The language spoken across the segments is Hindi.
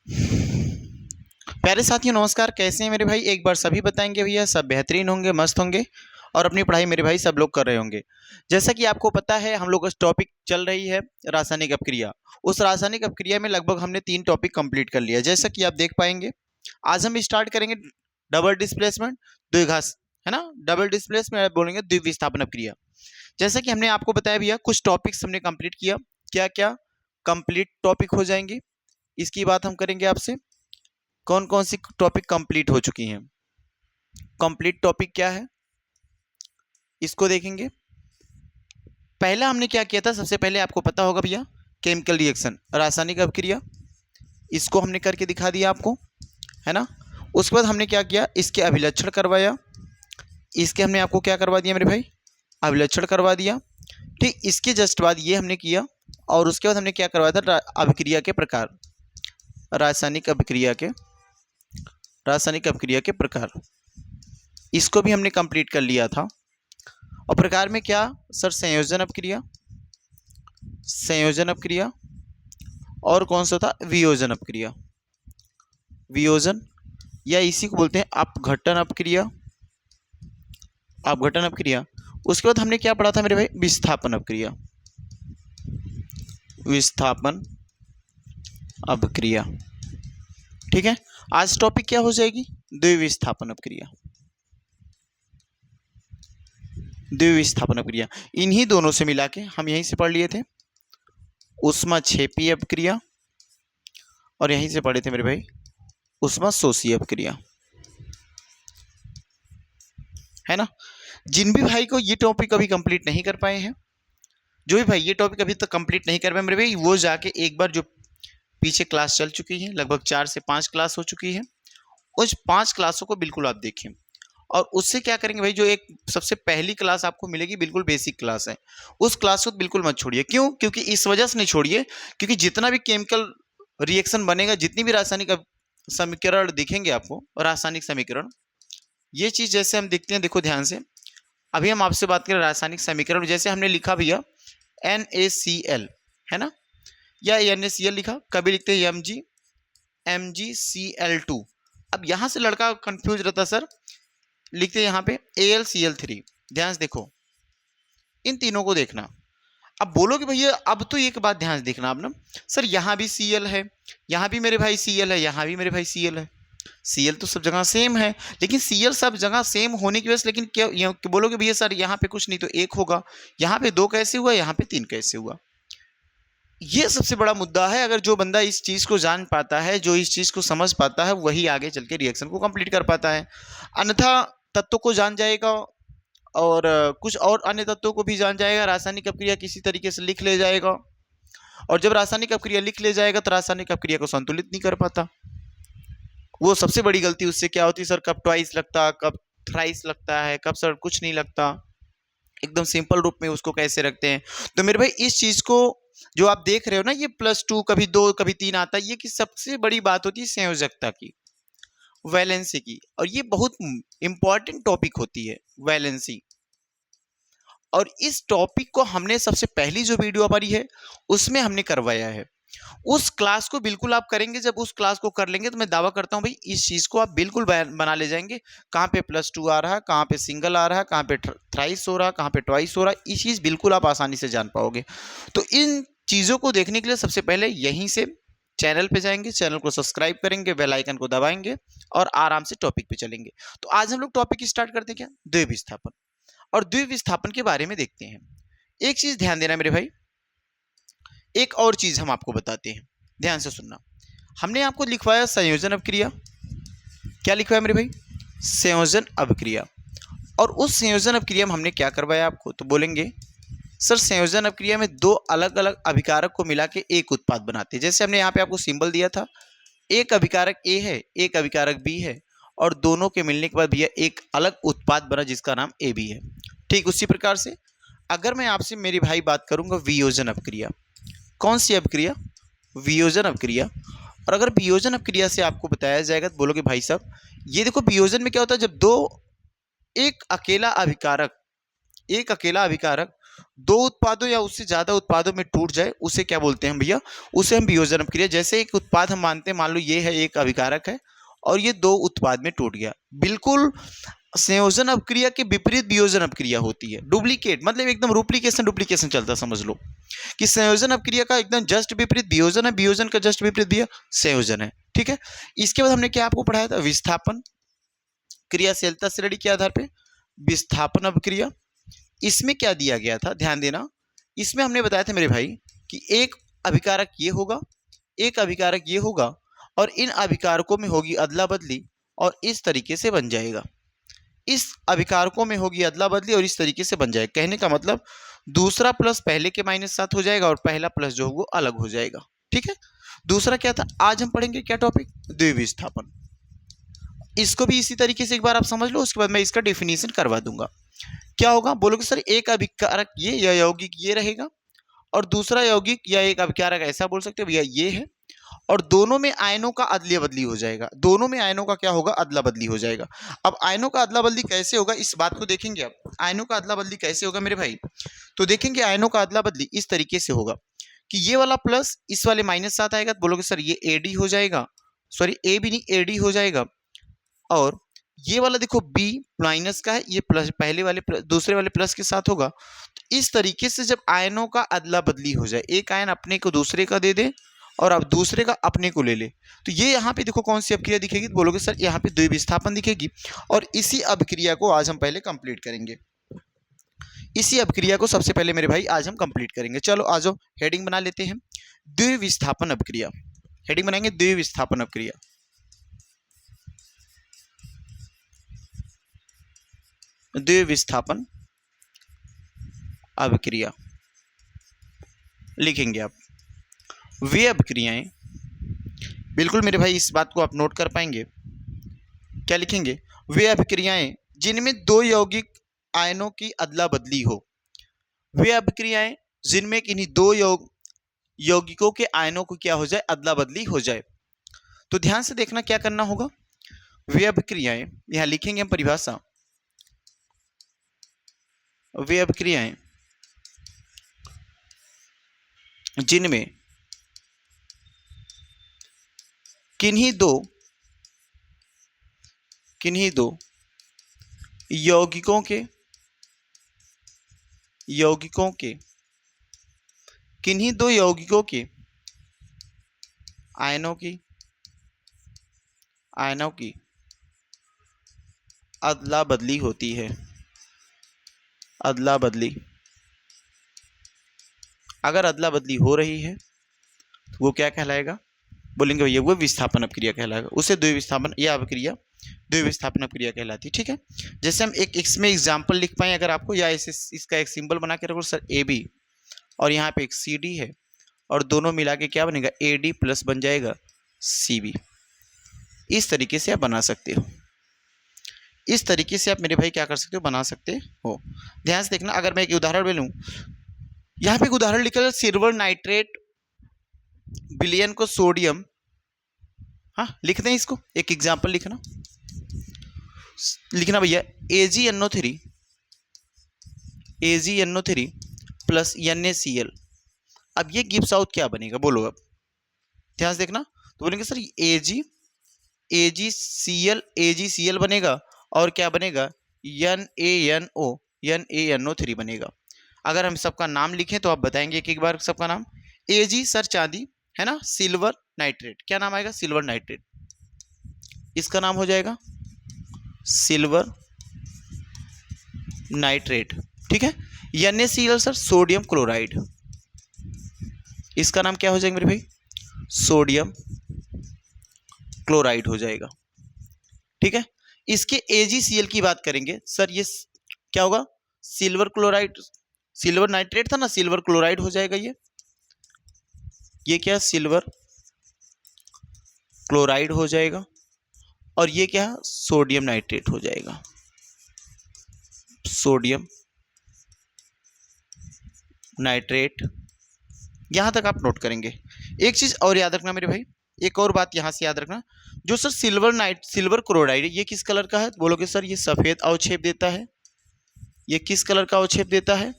प्यारे साथियों नमस्कार, कैसे हैं मेरे भाई। एक बार सभी बताएंगे भैया, सब बेहतरीन होंगे, मस्त होंगे और अपनी पढ़ाई मेरे भाई सब लोग कर रहे होंगे। जैसा कि आपको पता है हम लोग का टॉपिक चल रही है रासायनिक अपक्रिया। उस रासायनिक अपक्रिया में लगभग हमने 3 टॉपिक कंप्लीट कर लिया। जैसा कि आप देख पाएंगे आज हम स्टार्ट करेंगे डबल डिस्प्लेसमेंट द्विघात, है ना। डबल डिस्प्लेसमेंट बोलेंगे द्विविस्थापन अपक्रिया। जैसा कि हमने आपको बताया भैया कुछ टॉपिक्स हमने कंप्लीट किया। क्या क्या कंप्लीट टॉपिक हो जाएंगे इसकी बात हम करेंगे आपसे। कौन कौन सी टॉपिक कंप्लीट हो चुकी हैं, कंप्लीट टॉपिक क्या है इसको देखेंगे। पहला हमने क्या किया था, सबसे पहले आपको पता होगा भैया केमिकल रिएक्शन रासायनिक अभिक्रिया, इसको हमने करके दिखा दिया आपको, है ना। उसके बाद हमने क्या किया, इसके अभिलक्षण करवाया। इसके हमने आपको क्या करवा दिया मेरे भाई, अभिलक्षण करवा दिया। ठीक, इसके जस्ट बाद ये हमने किया और उसके बाद हमने क्या करवाया था, अभिक्रिया के प्रकार, रासायनिक अभिक्रिया के प्रकार, इसको भी हमने कंप्लीट कर लिया था। और प्रकार में क्या सर, संयोजन अपक्रिया और कौन सा था, वियोजन या इसी को बोलते हैं अपघटन अपक्रिया। उसके बाद हमने क्या पढ़ा था मेरे भाई, विस्थापन अपक्रिया। ठीक है, आज टॉपिक क्या हो जाएगी, द्विविस्थापन अपक्रिया। इन्हीं दोनों से मिला के हम यहीं से पढ़ लिए थे ऊष्माक्षेपी अपक्रिया और यहीं से पढ़े थे मेरे भाई ऊष्माशोषी अपक्रिया, है ना। जिन भी भाई को ये टॉपिक अभी कंप्लीट नहीं कर पाए हैं, जो भी भाई ये टॉपिक अभी तक कंप्लीट नहीं कर पाए मेरे भाई, वो जाके एक बार जो पीछे क्लास चल चुकी है, लगभग 4 से 5 क्लास हो चुकी है, उस 5 क्लासों को बिल्कुल आप देखें। और उससे क्या करेंगे भाई, जो एक सबसे पहली क्लास आपको मिलेगी बिल्कुल बेसिक क्लास है, उस क्लास को बिल्कुल मत छोड़िए। क्यों, क्योंकि इस वजह से नहीं छोड़िए क्योंकि जितना भी केमिकल रिएक्शन बनेगा, जितनी भी रासायनिक समीकरण दिखेंगे आपको, रासायनिक समीकरण, ये चीज जैसे हम देखते हैं, देखो ध्यान से। अभी हम आपसे बात करें रासायनिक समीकरण, जैसे हमने लिखा भैया NaCl, है ना, या NaCl लिखा, कभी लिखते हैं MgCl2। अब यहां से लड़का कंफ्यूज रहता, सर लिखते हैं यहाँ पे AlCl3। ध्यान से देखो, इन तीनों को देखना। अब बोलोगे भैया अब तो एक बात ध्यान से देखना आप ना, सर यहाँ भी Cl है, यहाँ भी मेरे भाई Cl है, यहाँ भी मेरे भाई Cl है। Cl तो सब जगह सेम है, लेकिन Cl सब जगह सेम होने की वजह से, लेकिन क्या बोलोगे भैया सर यहाँ पे कुछ नहीं तो एक होगा, यहाँ पे 2 कैसे हुआ, यहाँ पे 3 कैसे हुआ। ये सबसे बड़ा मुद्दा है। अगर जो बंदा इस चीज को जान पाता है, जो इस चीज को समझ पाता है, वही आगे चल के रिएक्शन को कंप्लीट कर पाता है। अन्यथा तत्व को जान जाएगा और कुछ और अन्य तत्वों को भी जान जाएगा, रासायनिक अपक्रिया किसी तरीके से लिख ले जाएगा, और जब रासायनिक अपक्रिया लिख ले जाएगा तो रासायनिक अपक्रिया को संतुलित नहीं कर पाता। वो सबसे बड़ी गलती उससे क्या होती है, सर कब ट्वाइस लगता, कब थ्राइस लगता है, कब सर कुछ नहीं लगता, एकदम सिंपल रूप में उसको कैसे रखते हैं। तो मेरे भाई इस चीज को जो आप देख रहे हो ना, ये +2 कभी 2 कभी 3 आता है, ये की सबसे बड़ी बात होती है संयोजकता की, वैलेंसी की, और ये बहुत इंपॉर्टेंट टॉपिक होती है वैलेंसी। और इस टॉपिक को हमने सबसे पहली जो वीडियो हमारी है उसमें हमने करवाया है। उस क्लास को बिल्कुल आप करेंगे, जब उस क्लास को कर लेंगे तो मैं दावा करता हूं भाई इस चीज को आप बिल्कुल बना ले जाएंगे। कहाँ पे +2 आ रहा है, कहाँ पे सिंगल आ रहा है, कहाँ पे थ्राइस हो रहा है, कहाँ पे ट्वाइस हो रहा है, ये चीज बिल्कुल आप आसानी से जान पाओगे। तो इन चीजों को देखने के लिए सबसे पहले यहीं से चैनल पे जाएंगे, चैनल को सब्सक्राइब करेंगे, बेल आइकन को दबाएंगे और आराम से टॉपिक पे चलेंगे। तो आज हम लोग टॉपिक स्टार्ट करते हैं, क्या, द्विविस्थापन। और द्विविस्थापन के बारे में देखते हैं। एक चीज ध्यान देना मेरे भाई, एक और चीज हम आपको बताते हैं, ध्यान से सुनना। हमने आपको लिखवाया संयोजन अपक्रिया, क्या लिखवाया मेरे भाई, संयोजन अपक्रिया। और उस संयोजन अपक्रिया में हमने क्या करवाया आपको, तो बोलेंगे सर संयोजन अपक्रिया में 2 अलग अलग अभिकारक को मिला के एक उत्पाद बनाते हैं। जैसे हमने यहाँ पे आपको सिंबल दिया था, एक अभिकारक A है, एक अभिकारक B है, और दोनों के मिलने के बाद भैया एक अलग उत्पाद बना जिसका नाम AB है। ठीक उसी प्रकार से अगर मैं आपसे मेरे भाई बात करूंगा वियोजन अपक्रिया, कौन सी अपक्रिया, वियोजन अपक्रिया। और अगर वियोजन अपक्रिया से आपको बताया जाएगा तो बोलोगे भाई साहब ये देखो वियोजन में क्या होता है, जब एक अकेला अभिकारक दो उत्पादों या उससे ज्यादा उत्पादों में टूट जाए उसे क्या बोलते हैं भैया, उसे हम वियोजन अपक्रिया। जैसे एक उत्पाद हम मानते हैं, मान लो ये है एक अभिकारक है और ये दो उत्पाद में टूट गया, बिल्कुल संयोजन अपक्रिया के विपरीत वियोजन अपक्रिया होती है। डुप्लीकेट मतलब एकदम डुप्लीकेशन डुप्लीकेशन चलता है, समझ लो कि संयोजन अपक्रिया का एकदम जस्ट विपरीत वियोजन है, वियोजन का जस्ट विपरीत भी संयोजन है। ठीक है, इसके बाद हमने क्या आपको पढ़ाया था, विस्थापन क्रियाशीलता श्रेणी के आधार पे विस्थापन अपक्रिया। इसमें क्या दिया गया था, ध्यान देना, इसमें हमने बताया था मेरे भाई कि एक अभिकारक ये होगा, एक अभिकारक ये होगा और इन अभिकारकों में होगी अदला बदली और इस तरीके से बन जाएगा, इस अभिकारकों में होगी अदला बदली और इस तरीके से बन जाएगा। कहने का मतलब दूसरा प्लस पहले के -7 हो जाएगा और पहला प्लस जो वो अलग हो जाएगा। ठीक है, दूसरा क्या था, आज हम पढ़ेंगे क्या टॉपिक, द्विविस्थापन। इसको भी इसी तरीके से एक बार आप समझ लो, उसके बाद मैं इसका डेफिनेशन करवा दूंगा। क्या होगा, बोलोगे सर एक अभिकारक ये या यौगिक ये रहेगा और दूसरा यौगिक या एक अभिकारक ऐसा बोल सकते हो भैया ये है, और दोनों में आयनों का अदला बदली हो जाएगा, दोनों में आयनों का क्या होगा, अदला बदली हो जाएगा। अब आयनों का अदला बदली कैसे होगा, इस बात को देखेंगे। अब आयनों का अदला बदली कैसे होगा मेरे भाई, तो देखेंगे आयनों का अदला बदली इस तरीके से होगा कि ये वाला प्लस इस वाले -7 आएगा, तो बोलोगे सर ये AD हो जाएगा, सॉरी ए भी नहीं AD हो जाएगा, और ये वाला देखो B माइनस का है, ये प्लस पहले वाले दूसरे वाले प्लस के साथ होगा। तो इस तरीके से जब आयनों का अदला बदली हो जाए, एक आयन अपने को दूसरे का दे दे और अब दूसरे का अपने को ले ले, तो ये यहाँ पे देखो कौन सी अभिक्रिया दिखेगी, तो बोलोगे सर यहाँ पे द्विविस्थापन दिखेगी। और इसी अभिक्रिया को आज हम पहले कंप्लीट करेंगे, इसी अभिक्रिया को सबसे पहले मेरे भाई आज हम कंप्लीट करेंगे। चलो आ जाओ, हेडिंग बना लेते हैं, द्विविस्थापन अभिक्रिया। हेडिंग बनाएंगे द्विविस्थापन अभिक्रिया। द्विविस्थापन अभिक्रिया लिखेंगे आप। वे अभिक्रियाएं, बिल्कुल मेरे भाई इस बात को आप नोट कर पाएंगे, क्या लिखेंगे, वे अभिक्रियाएं जिनमें दो यौगिक आयनों की अदला बदली हो, वे अभिक्रियाएं जिनमें किन्हीं दो यौगिकों के आयनों को क्या हो जाए, अदला बदली हो जाए। तो ध्यान से देखना क्या करना होगा, वे अभिक्रियाएं, यहां लिखेंगे हम परिभाषा, वे अभिक्रियाएं जिनमें किन्हीं दो यौगिकों के किन्हीं दो यौगिकों के आयनों की अदला बदली होती है, अदला बदली। अगर अदला बदली हो रही है तो वो क्या कहलाएगा, बोलेंगे भैया वो विस्थापन अपक्रिया कहलाएगा, उसे द्विविस्थापन, यह अपक्रिया द्विविस्थापन अपक्रिया कहलाती है। ठीक है, जैसे हम एक इसमें एग्जाम्पल लिख पाए अगर आपको, या इसे इसका एक सिंबल बना के रखो सर AB, और यहाँ पे एक CD है और दोनों मिला के क्या बनेगा, AD प्लस बन जाएगा CB। इस तरीके से आप बना सकते हो, इस तरीके से आप मेरे भाई क्या कर सकते हो, बना सकते हो। ध्यान से देखना, अगर मैं एक उदाहरण ले लूँ, यहाँ पे एक उदाहरण लिखा है, सिल्वर नाइट्रेट विलयन को सोडियम, हाँ लिखते हैं इसको, एक एग्जाम्पल लिखना भैया AgNO3 प्लस NaCl। अब ये गिब्स आउट क्या बनेगा, बोलो अब ध्यान से देखना, तो बोलेंगे सर AgCl बनेगा और क्या बनेगा, NaNO3 बनेगा। अगर हम सबका नाम लिखें तो आप बताएंगे एक बार सबका नाम। Ag सर चांदी है ना, सिल्वर नाइट्रेट, क्या नाम आएगा, सिल्वर नाइट्रेट, इसका नाम हो जाएगा सिल्वर नाइट्रेट। ठीक है, NaCl सर सोडियम क्लोराइड, इसका नाम क्या हो जाएगा मेरे भाई, सोडियम क्लोराइड हो जाएगा। ठीक है, इसके AgCl की बात करेंगे सर, ये क्या होगा, सिल्वर क्लोराइड, सिल्वर नाइट्रेट था ना, सिल्वर क्लोराइड हो जाएगा ये क्या, सिल्वर क्लोराइड हो जाएगा, और ये क्या, सोडियम नाइट्रेट हो जाएगा, सोडियम नाइट्रेट। यहां तक आप नोट करेंगे। एक चीज और याद रखना मेरे भाई, एक और बात यहां से याद रखना, जो सर सिल्वर क्लोराइड ये किस कलर का है, बोलोगे सर ये सफेद अवक्षेप देता है। ये किस कलर का अवक्षेप देता है,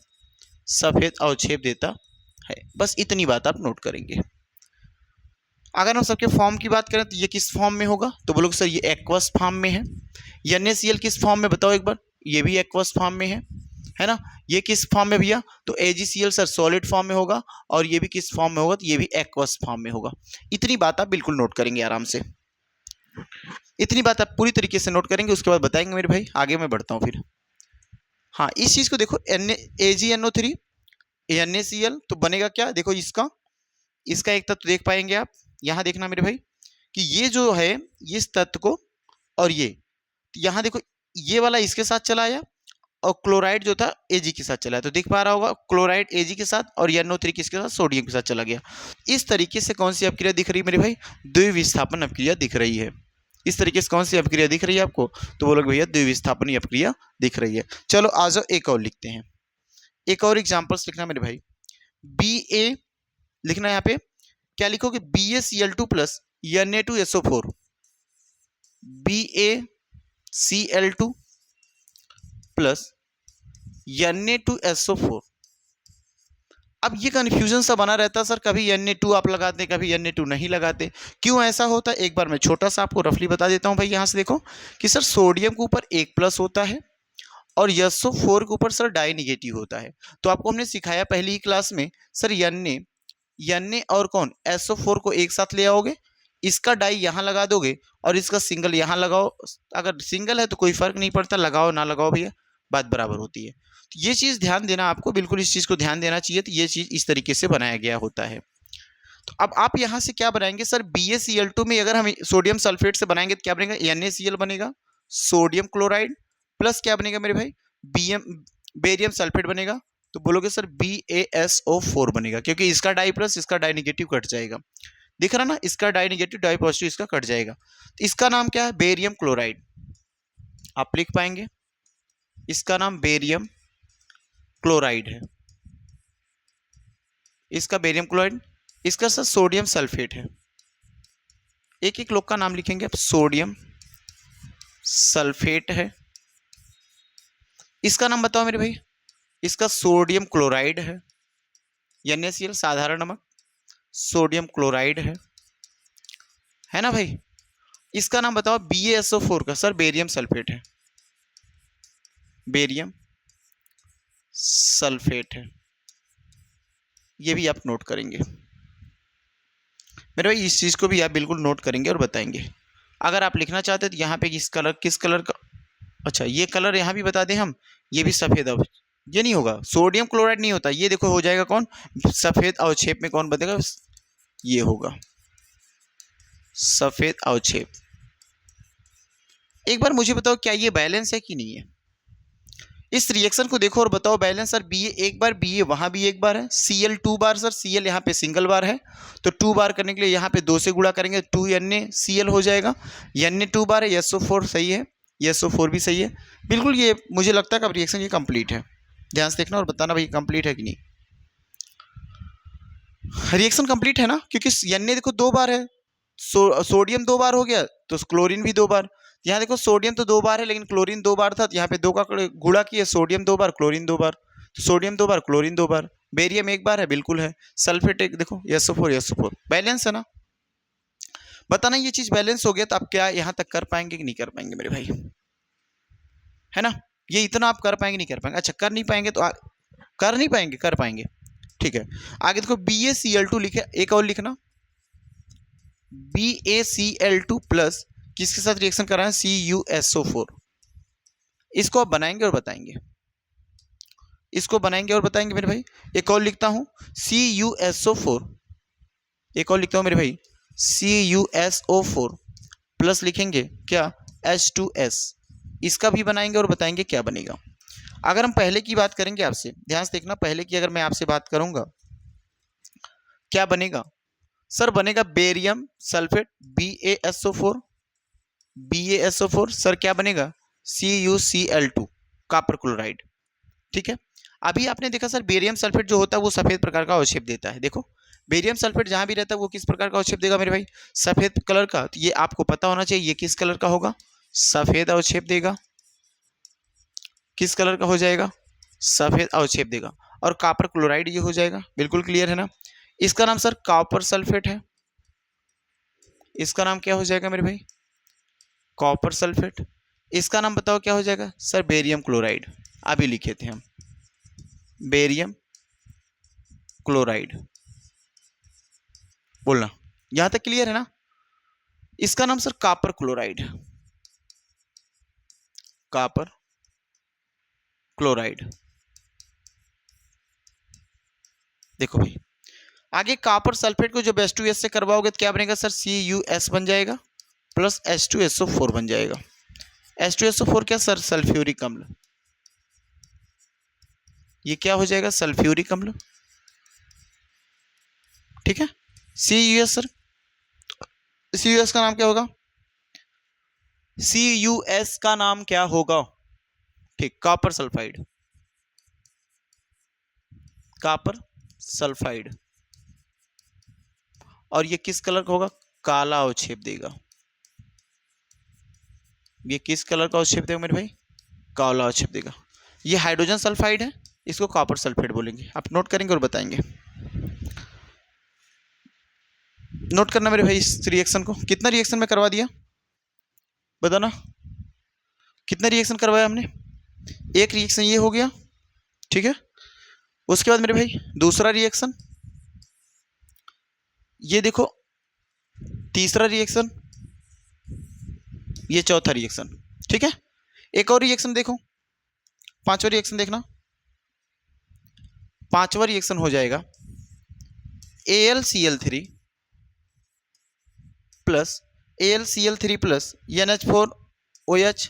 सफेद अवक्षेप देता है। बस इतनी बात आप नोट करेंगे। अगर हम सबके फॉर्म की बात करें तो ये किस फॉर्म में होगा, तो बोलोगे सर ये एक्वस फॉर्म में है। NaCl किस फॉर्म में, बताओ एक बार। ये भी एक्वस फॉर्म में है ना। ये किस फॉर्म में भैया, तो AgCl सर सॉलिड फॉर्म में होगा, और ये भी किस फॉर्म में होगा, तो ये भी एक्वस फॉर्म में होगा। इतनी बात आप बिल्कुल नोट करेंगे आराम से, इतनी बात आप पूरी तरीके से नोट करेंगे, उसके बाद बताएंगे मेरे भाई। आगे मैं बढ़ता हूँ फिर। हाँ, इस चीज को देखो, AgNO3 NaCl तो बनेगा क्या, देखो इसका एक तत्व देख पाएंगे आप। यहां देखना मेरे भाई कि ये जो है इस तत्व को, और ये यहां देखो ये वाला इसके साथ चला आया, और क्लोराइड जो था Ag के साथ चला है। तो देख पा रहा होगा क्लोराइड Ag के साथ, और NO3 किसके साथ, सोडियम के साथ चला गया। इस तरीके से कौन सी अपक्रिया दिख रही है मेरे भाई, द्विविस्थापन अपक्रिया दिख रही है। इस तरीके से कौन सी अपक्रिया दिख रही है आपको, तो बोलोगे भैया द्विविस्थापन अपक्रिया दिख रही है। चलो आ जाओ एक और लिखते हैं, एक और एग्जाम्पल्स लिखना मेरे भाई। Ba लिखना, यहाँ पे क्या लिखोगे, BaCl2 plus Na2SO4, BaCl2 plus Na2SO4। अब ये कंफ्यूजन सा बना रहता है सर, कभी Na2 आप लगाते, कभी Na2 नहीं लगाते, क्यों ऐसा होता है, एक बार मैं छोटा सा आपको रफली बता देता हूं भाई। यहां से देखो कि सर सोडियम के ऊपर एक प्लस होता है, और SO4 के ऊपर सर डाई निगेटिव होता है। तो आपको हमने सिखाया पहली ही क्लास में सर, Na और कौन SO4 को एक साथ ले आओगे, इसका डाई यहां लगा दोगे, और इसका सिंगल यहां लगाओ। अगर सिंगल है तो कोई फर्क नहीं पड़ता, लगाओ ना लगाओ भैया बात बराबर होती है। तो ये चीज ध्यान देना आपको, बिल्कुल इस चीज को ध्यान देना चाहिए। तो ये चीज इस तरीके से बनाया गया होता है। तो अब आप यहां से क्या बनाएंगे सर, BaCl2 में अगर हम सोडियम सल्फेट से बनाएंगे तो क्या बनेगा, NaCl बनेगा, सोडियम क्लोराइड प्लस क्या बनेगा मेरे भाई, बेरियम सल्फेट बनेगा। तो बोलोगे सर BaSO4 बनेगा, क्योंकि इसका डाई प्लस इसका डाई नेगेटिव कट जाएगा। दिख रहा ना, इसका डाई नेगेटिव डाई पॉजिटिव इसका कट जाएगा। तो इसका नाम क्या है, बेरियम क्लोराइड। आप लिख पाएंगे, इसका नाम बेरियम क्लोराइड है, इसका बेरियम क्लोराइड। इसका सर सोडियम सल्फेट है, एक एक लोग का नाम लिखेंगे आप। सोडियम सल्फेट है, इसका नाम बताओ मेरे भाई, इसका सोडियम क्लोराइड है, NaCl साधारण नमक, सोडियम क्लोराइड है ना भाई। इसका नाम बताओ BaSO4 का, सर बेरियम सल्फेट है, बेरियम सल्फेट है। ये भी आप नोट करेंगे मेरे भाई, इस चीज को भी आप बिल्कुल नोट करेंगे और बताएंगे। अगर आप लिखना चाहते हैं तो यहाँ पे किस कलर का, अच्छा ये कलर यहाँ भी बता दें हम, ये भी सफेद ये नहीं होगा, सोडियम क्लोराइड नहीं होता, ये देखो हो जाएगा कौन, सफेद अवक्षेप में कौन बनेगा, ये होगा सफेद अवक्षेप। एक बार मुझे बताओ क्या ये बैलेंस है कि नहीं है, इस रिएक्शन को देखो और बताओ बैलेंस। सर Ba एक बार, Ba वहां भी एक बार है, Cl 2 बार, सर Cl यहाँ पे सिंगल बार है, तो 2 बार करने के लिए यहाँ पे 2 से गुणा करेंगे, 2 NaCl हो जाएगा। Na 2 बार है, SO4 सही है, SO4 भी सही है बिल्कुल। ये मुझे लगता है कि अब रिएक्शन ये कंप्लीट है, ध्यान से देखना और बताना भाई कंप्लीट है कि नहीं। रिएक्शन कंप्लीट है ना, क्योंकि Na देखो 2 बार है, सोडियम 2 बार हो गया, तो क्लोरीन भी 2 बार। यहाँ देखो सोडियम तो 2 बार है, लेकिन क्लोरीन 2 बार था, तो यहाँ पे 2 का गुणा किया, सोडियम 2 बार क्लोरीन 2 बार, तो सोडियम 2 बार क्लोरीन 2 बार। बेरियम 1 बार है, बिल्कुल है। सल्फेट एक देखो, SO4 बैलेंस है ना। बताना ये चीज बैलेंस हो गया तो आप क्या यहाँ तक कर पाएंगे कि नहीं कर पाएंगे मेरे भाई, है ना। ये इतना आप कर पाएंगे नहीं कर पाएंगे, अच्छा कर नहीं पाएंगे तो कर नहीं पाएंगे, कर पाएंगे, ठीक है। आगे देखो BaCl2 लिखे, एक और लिखना, BaCl2 प्लस किसके साथ रिएक्शन कर रहा है, CuSO4। इसको आप बनाएंगे और बताएंगे, इसको बनाएंगे और बताएंगे मेरे भाई। एक और लिखता हूं CuSO4, एक और लिखता हूं मेरे भाई CuSO4 प्लस लिखेंगे क्या, H2S। इसका भी बनाएंगे और बताएंगे क्या बनेगा। अगर हम पहले की बात करेंगे आपसे, ध्यान से देखना, पहले की अगर मैं आपसे बात करूंगा क्या बनेगा, सर बनेगा बेरियम सल्फेट BaSO4 सर क्या बनेगा, CuCl2 कॉपर क्लोराइड, ठीक है। अभी आपने देखा सर बेरियम सल्फेट जो होता है वो सफेद प्रकार का अवक्षेप देता है। देखो बेरियम सल्फेट जहां भी रहता है वो किस प्रकार का अवक्षेप देगा मेरे भाई, सफेद कलर का। तो ये आपको पता होना चाहिए, ये किस कलर का होगा, सफेद अवक्षेप देगा। किस कलर का हो जाएगा, सफेद अवक्षेप देगा। और कॉपर क्लोराइड ये हो जाएगा। बिल्कुल क्लियर है ना। इसका नाम सर कॉपर सल्फेट है। इसका नाम क्या हो जाएगा मेरे भाई? Copper sulphate. इसका नाम बताओ क्या हो जाएगा सर? Barium chloride. अभी लिखे थे हम बेरियम क्लोराइड। बोलना यहां तक क्लियर है ना। इसका नाम sir copper chloride, copper chloride. देखो भाई आगे कॉपर सल्फेट को जब H2S से करवाओगे तो क्या बनेगा सर? CuS बन जाएगा प्लस H2SO4 बन जाएगा। H2SO4 क्या सर? सल्फ्यूरिक अम्ल। ये क्या हो जाएगा? सल्फ्यूरिक अम्ल। ठीक है। CuS सर, CuS का नाम क्या होगा? CuS का नाम क्या होगा? ठीक, कॉपर सल्फाइड, कॉपर सल्फाइड। और ये किस कलर का होगा? काला अवक्षेप देगा। ये किस कलर का अवक्षेप देगा मेरे भाई? काला अवक्षेप देगा। ये हाइड्रोजन सल्फाइड है, इसको कॉपर सल्फेट बोलेंगे। आप नोट करेंगे और बताएंगे। नोट करना मेरे भाई इस रिएक्शन को। कितना रिएक्शन में करवा दिया बताना? कितना रिएक्शन करवाया हमने? एक रिएक्शन ये हो गया, ठीक है। उसके बाद मेरे भाई दूसरा रिएक्शन, ये देखो तीसरा रिएक्शन, ये चौथा रिएक्शन, ठीक है। एक और रिएक्शन देखो, पांचवा रिएक्शन देखना। पांचवा रिएक्शन हो जाएगा AlCl3 plus AlCl3 plus NH4OH।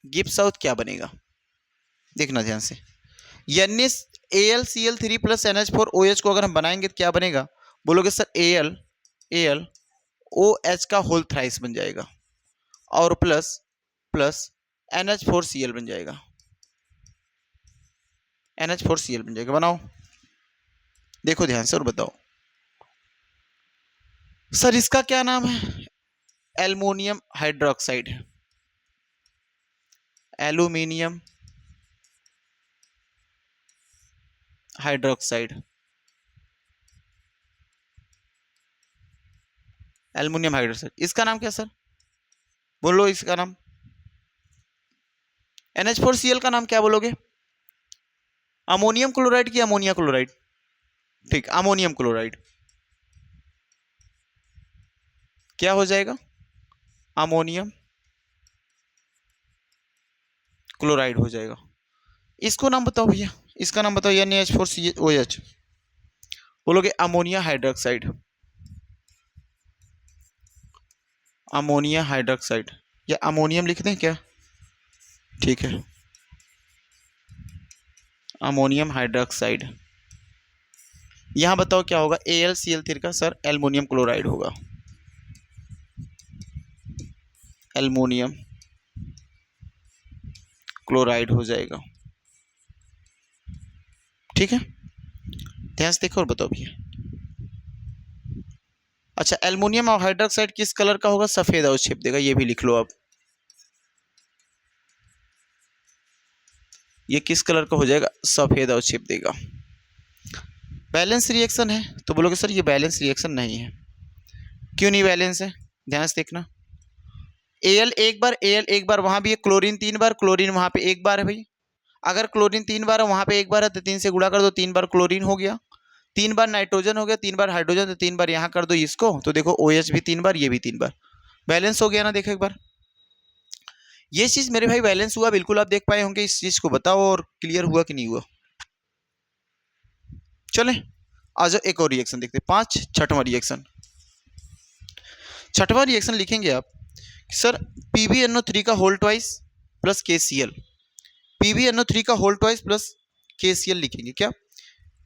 Gibbs out क्या बनेगा देखना ध्यान से। AlCl3 प्लस NH4OH को अगर हम बनाएंगे तो क्या बनेगा? बोलोगे सर AlOH का होल थ्राइस बन जाएगा और प्लस प्लस NH4Cl बन जाएगा। NH4Cl बन जाएगा। बनाओ, देखो ध्यान से और बताओ। सर इसका क्या नाम है? एल्युमिनियम हाइड्रोक्साइड है। Aluminium hydroxide, aluminium hydroxide. इसका नाम क्या सर? बोलो इसका नाम। NH4Cl का नाम क्या बोलोगे? अमोनियम क्लोराइड की अमोनिया क्लोराइड? ठीक, अमोनियम क्लोराइड। क्या हो जाएगा? अमोनियम क्लोराइड हो जाएगा। इसको नाम बताओ भैया, इसका नाम बताओ। NH4COH। बोलोगे अमोनिया हाइड्रोक्साइड, अमोनिया हाइड्रोक्साइड या अमोनियम लिख दें क्या? ठीक है, अमोनियम हाइड्रोक्साइड। यहां बताओ क्या होगा? AlCl3 का सर एल्युमिनियम क्लोराइड होगा, एल्युमिनियम क्लोराइड हो जाएगा। ठीक है, ध्यान से देखो और बताओ भैया। अच्छा, एल्युमिनियम और हाइड्रोक्साइड किस कलर का होगा? सफेद अवक्षेप देगा। ये भी लिख लो आप। ये किस कलर का हो जाएगा? सफेद अवक्षेप देगा। बैलेंस रिएक्शन है तो बोलोगे सर ये बैलेंस रिएक्शन नहीं है। क्यों नहीं बैलेंस है? ध्यान से देखना। Al एक बार, Al एक बार, वहां भी एक क्लोरीन 3 बार, क्लोरीन वहां पे एक बार है भाई। अगर क्लोरीन 3 बार है वहां पे एक बार है तो 3 से गुणा कर दो, 3 बार क्लोरीन हो गया, 3 बार नाइट्रोजन हो गया, 3 बार हाइड्रोजन, तो 3 बार यहाँ कर दो इसको, तो देखो OH भी 3 बार, ये भी 3 बार। बैलेंस हो गया ना? देखो एक बार। ये चीज मेरे भाई बैलेंस हुआ, बिल्कुल आप देख पाए होंगे। इस चीज को बताओ और क्लियर हुआ कि नहीं हुआ। चले आ जाओ, एक और रिएक्शन देखते हैं। 5 छठवां रिएक्शन। छठवां रिएक्शन लिखेंगे आप सर PbNO3 का whole twice plus KCl। PbNO3 का होल ट्वाइस प्लस KCl लिखेंगे क्या?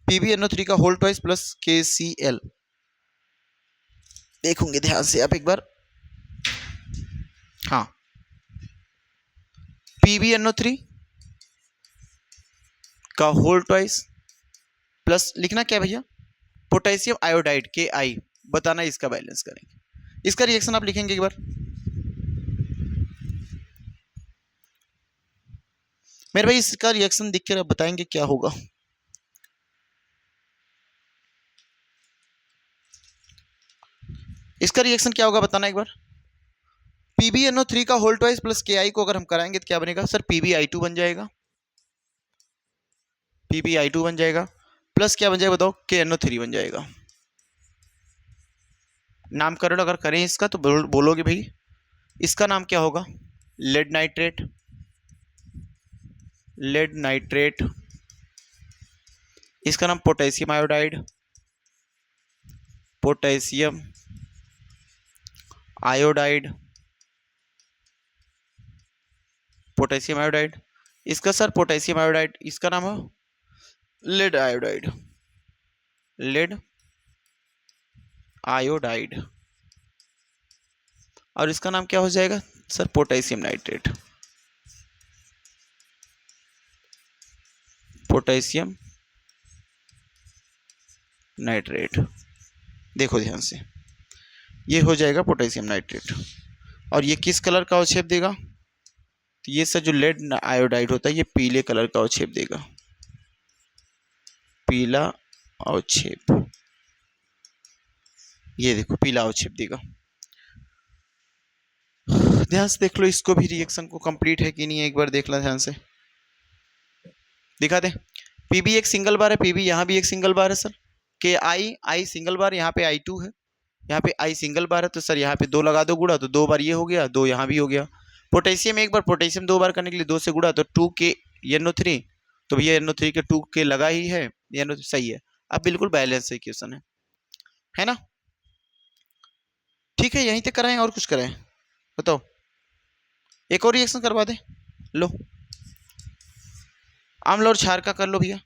PbNO3 का होल ट्वाइस प्लस KCl। देखोगे ध्यान से आप एक बार। हाँ, PbNO3 का होल ट्वाइस प्लस लिखना क्या भैया? Potassium iodide KI। बताना इसका बैलेंस करेंगे। इसका रिएक्शन आप लिखेंगे एक बार। मेरे भाई इसका रिएक्शन दिख कर आप बताएंगे क्या होगा। इसका रिएक्शन क्या होगा बताना एक बार। PbNO3 का होल ट्वाइस प्लस KI को अगर हम कराएंगे तो क्या बनेगा सर, PbI2 बन जाएगा, PbI2 बन जाएगा, प्लस क्या बन जाएगा बताओ, KNO3 बन जाएगा। नामकरण अगर करें इसका तो बोलोगे भाई इसका नाम क्या होगा, लेड नाइट्रेट, लेड नाइट्रेट। इसका नाम potassium iodide, potassium iodide, potassium iodide. इसका सर पोटेशियम आयोडाइड, इसका नाम है लेड आयोडाइड, लेड आयोडाइड। और इसका नाम क्या हो जाएगा sir, potassium nitrate, potassium nitrate. देखो ध्यान से, ये हो जाएगा पोटेशियम नाइट्रेट। और ये किस कलर का अवक्षेप देगा, तो ये सर जो लेड आयोडाइड होता है ये पीले कलर का अवक्षेप देगा, पीला अवक्षेप। ये देखो पीला अवक्षेप देगा। ध्यान से देख लो इसको भी, रिएक्शन को कंप्लीट है कि नहीं है एक बार देख लो ध्यान से, दिखा दे। Pb एक सिंगल बार है, Pb यहाँ भी एक सिंगल बार है सर, KI सिंगल बार, यहाँ पे I2 है, यहाँ पे I सिंगल बार है, तो सर यहाँ पे 2 लगा दो गुणा, तो 2 बार ये हो गया, 2 यहाँ भी हो गया। पोटेशियम एक बार, पोटेशियम 2 बार करने के लिए 2 से गुणा, तो 2KNO3, तो भैया NO3 के 2K लगा ही है, NO3 सही है। अब बिल्कुल बैलेंस है क्वेश्चन है ना। ठीक है, यहीं तक कराएं और कुछ कराएं बताओ, एक और रिएक्शन करवा दे। लो अम्ल और क्षार का कर लो भैया,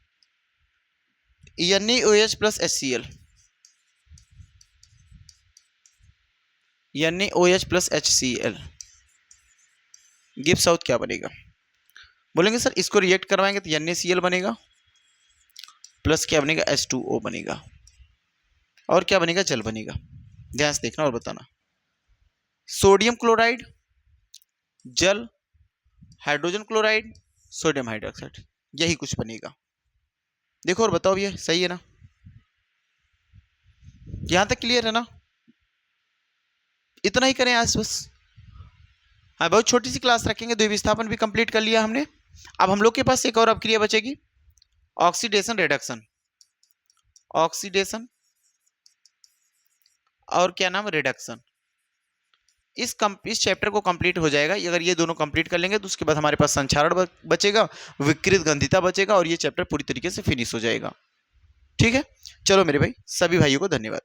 NaOH plus HCl, NaOH plus HCl Gibbs out क्या बनेगा, बोलेंगे सर इसको रिएक्ट करवाएंगे तो NaCl बनेगा, प्लस क्या बनेगा H2O बनेगा, और क्या बनेगा जल बनेगा। ध्यान से देखना और बताना, सोडियम क्लोराइड जल, हाइड्रोजन क्लोराइड सोडियम हाइड्रोक्साइड, यही कुछ बनेगा। देखो और बताओ ये सही है ना, यहां तक क्लियर है ना, इतना ही करें आज बस। हाँ बहुत छोटी सी क्लास रखेंगे, द्वितीय विस्थापन भी कंप्लीट कर लिया हमने। अब हम लोग के पास एक और अब क्रिया बचेगी, ऑक्सीडेशन रिडक्शन, ऑक्सीडेशन और क्या नाम रिडक्शन। इस चैप्टर को कंप्लीट हो जाएगा, अगर ये दोनों कंप्लीट कर लेंगे तो उसके बाद हमारे पास संक्षारण बचेगा, विकृत गंधिता बचेगा, और ये चैप्टर पूरी तरीके से फिनिश हो जाएगा। ठीक है, चलो मेरे भाई, सभी भाइयों को धन्यवाद।